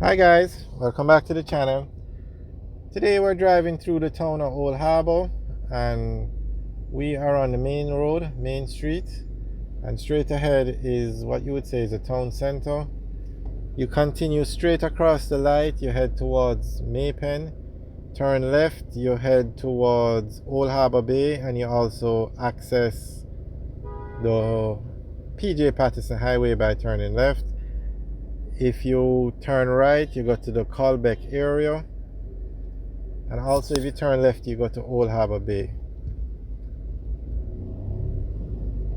Hi guys, welcome back to the channel. Today we're driving through the town of Old Harbour and we are on the main road, main street, and straight ahead is what you would say is a town center. You continue straight across the light, you head towards Maypen, turn left, you head towards Old Harbour Bay, and you also access the PJ Patterson Highway by turning left. If you turn right, you go to the Colbeck area. And also if you turn left, you go to Old Harbour Bay.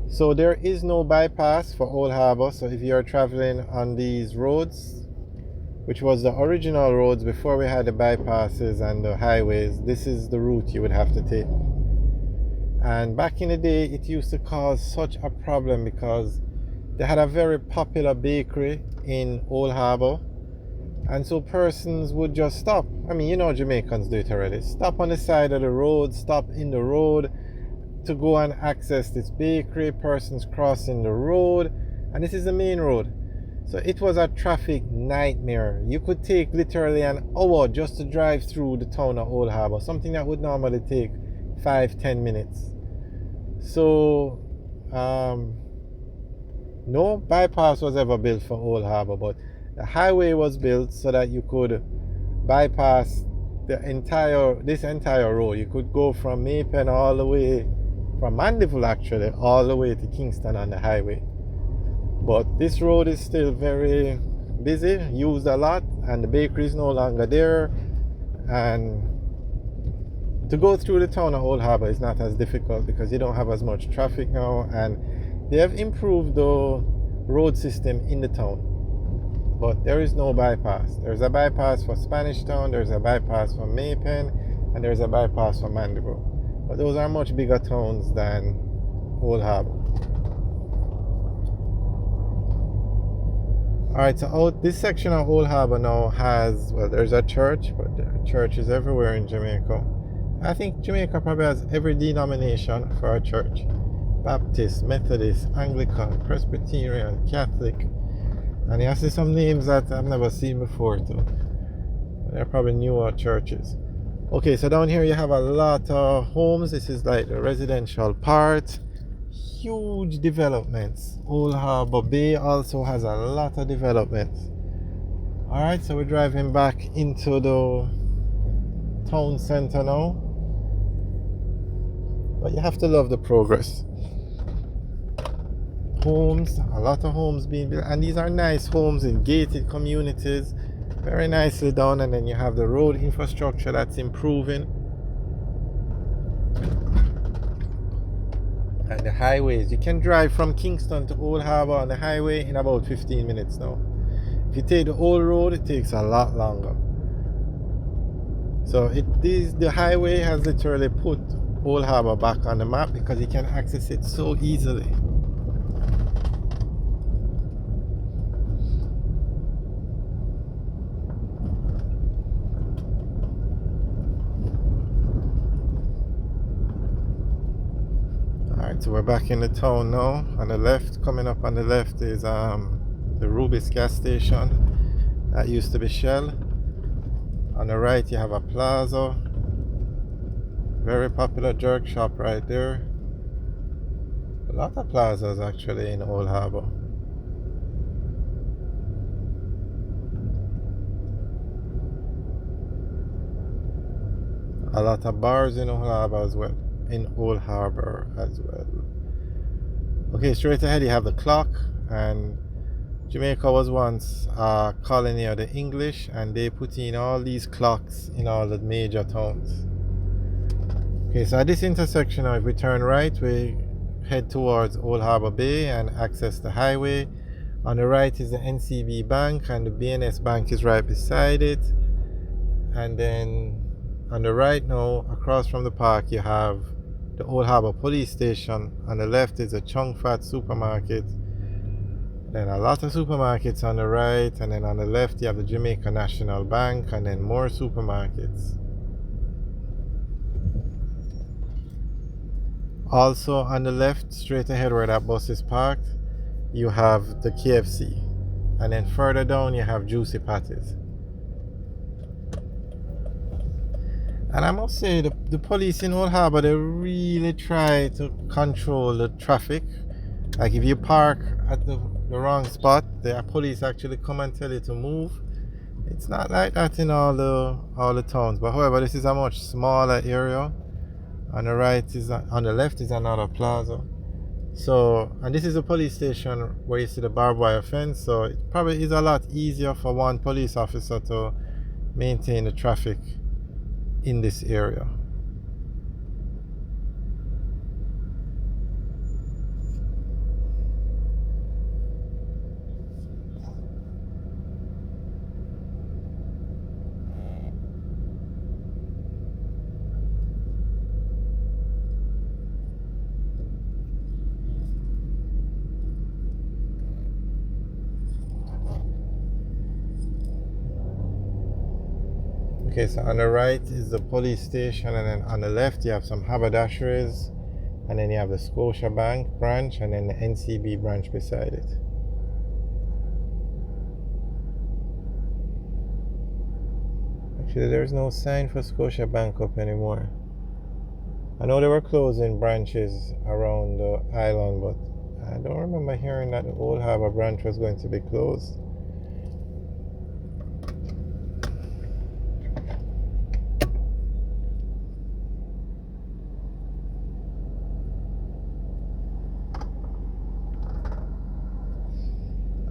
So there is no bypass for Old Harbour. So if you're traveling on these roads, which was the original roads before we had the bypasses and the highways, this is the route you would have to take. And back in the day, it used to cause such a problem because they had a very popular bakery in Old Harbour. And so persons would just stop. I mean, you know, Jamaicans do it already. Stop on the side of the road, stop in the road to go and access this bakery. Persons crossing the road. And this is the main road. So it was a traffic nightmare. You could take literally an hour just to drive through the town of Old Harbour. Something that would normally take 5-10 minutes. So, no bypass was ever built for Old Harbour, but the highway was built so that you could bypass this entire road. You could go from Maypen all the way, from Mandeville actually, all the way to Kingston on the highway. But this road is still very busy, used a lot, and the bakery is no longer there. And to go through the town of Old Harbour is not as difficult because you don't have as much traffic now, and they have improved the road system in the town. But there is no bypass. There's a bypass for Spanish Town, there's a bypass for Maypen, and there's a bypass for Mandeville. But those are much bigger towns than Old Harbour. Alright, so this section of Old Harbour now has, well, there's a church, but there are churches everywhere in Jamaica. I think Jamaica probably has every denomination for a church. Baptist, Methodist, Anglican, Presbyterian, Catholic. And you see some names that I've never seen before too. They're probably newer churches. Okay, so down here you have a lot of homes. This is like the residential part. Huge developments. Old Harbour Bay also has a lot of developments. Alright, so we're driving back into the town center now. But you have to love the progress. Homes, a lot of homes being built, and these are nice homes in gated communities, very nicely done. And then you have the road infrastructure that's improving, and the highways. You can drive from Kingston to Old Harbour on the highway in about 15 minutes now. If you take the old road, it takes a lot longer. So the highway has literally put Old Harbour back on the map because you can access it so easily. So we're back in the town now. On the left, coming up on the left is the Rubis gas station. That used to be Shell. On the right you have a plaza. Very popular jerk shop right there. A lot of plazas actually in Old Harbour. A lot of bars in Old Harbour as well. Okay, straight ahead you have the clock, and Jamaica was once a colony of the English, and they put in all these clocks in all the major towns. Okay, so at this intersection now, if we turn right, we head towards Old Harbour Bay and access the highway. On the right is the NCB Bank, and the BNS Bank is right beside it. And then on the right now, across from the park, you have the Old Harbour Police Station. On the left is a Chung Fat supermarket. Then a lot of supermarkets on the right, and then on the left you have the Jamaica National Bank, and then more supermarkets. Also on the left, straight ahead where that bus is parked, you have the KFC. And then further down you have Juicy Patties. And I must say, the police in Old Harbour, they really try to control the traffic. Like if you park at the wrong spot, the police actually come and tell you to move. It's not like that in all the towns. But however, this is a much smaller area. On the right is on the left is another plaza. So, and this is a police station where you see the barbed wire fence. So it probably is a lot easier for one police officer to maintain the traffic in this area. Okay, so on the right is the police station, and then on the left you have some haberdasheries, and then you have the Scotiabank branch, and then the NCB branch beside it. Actually, there's no sign for Scotiabank up anymore. I know they were closing branches around the island, but I don't remember hearing that the Old Harbour branch was going to be closed.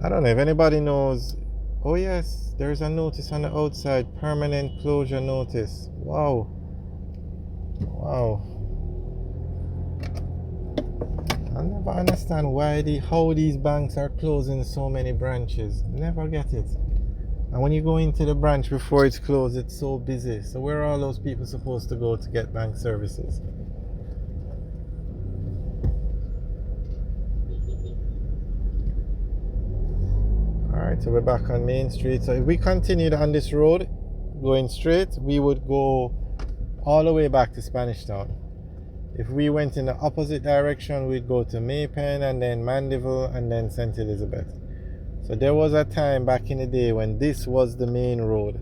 I don't know if anybody knows. Oh yes, there's a notice on the outside, permanent closure notice. Wow. Wow. I never understand how these banks are closing so many branches. Never get it. And when you go into the branch before it's closed, it's so busy. So where are all those people supposed to go to get bank services? Alright, so we're back on Main Street. So if we continued on this road, going straight, we would go all the way back to Spanish Town. If we went in the opposite direction, we'd go to Maypen and then Mandeville and then St. Elizabeth. So there was a time back in the day when this was the main road.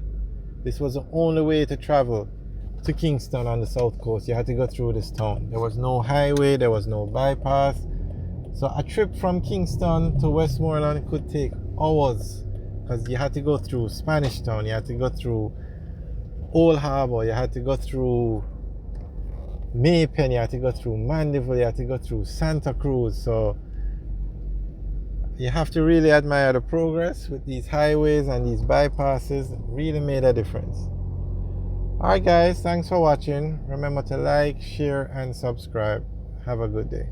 This was the only way to travel to Kingston on the south coast. You had to go through this town. There was no highway, there was no bypass. So a trip from Kingston to Westmoreland could take hours because you had to go through Spanish Town, you had to go through Old Harbour, you had to go through Maypen, you had to go through Mandeville, you had to go through Santa Cruz. So you have to really admire the progress with these highways and these bypasses. It really made a difference. Alright guys, thanks for watching. Remember to like, share and subscribe. Have a good day.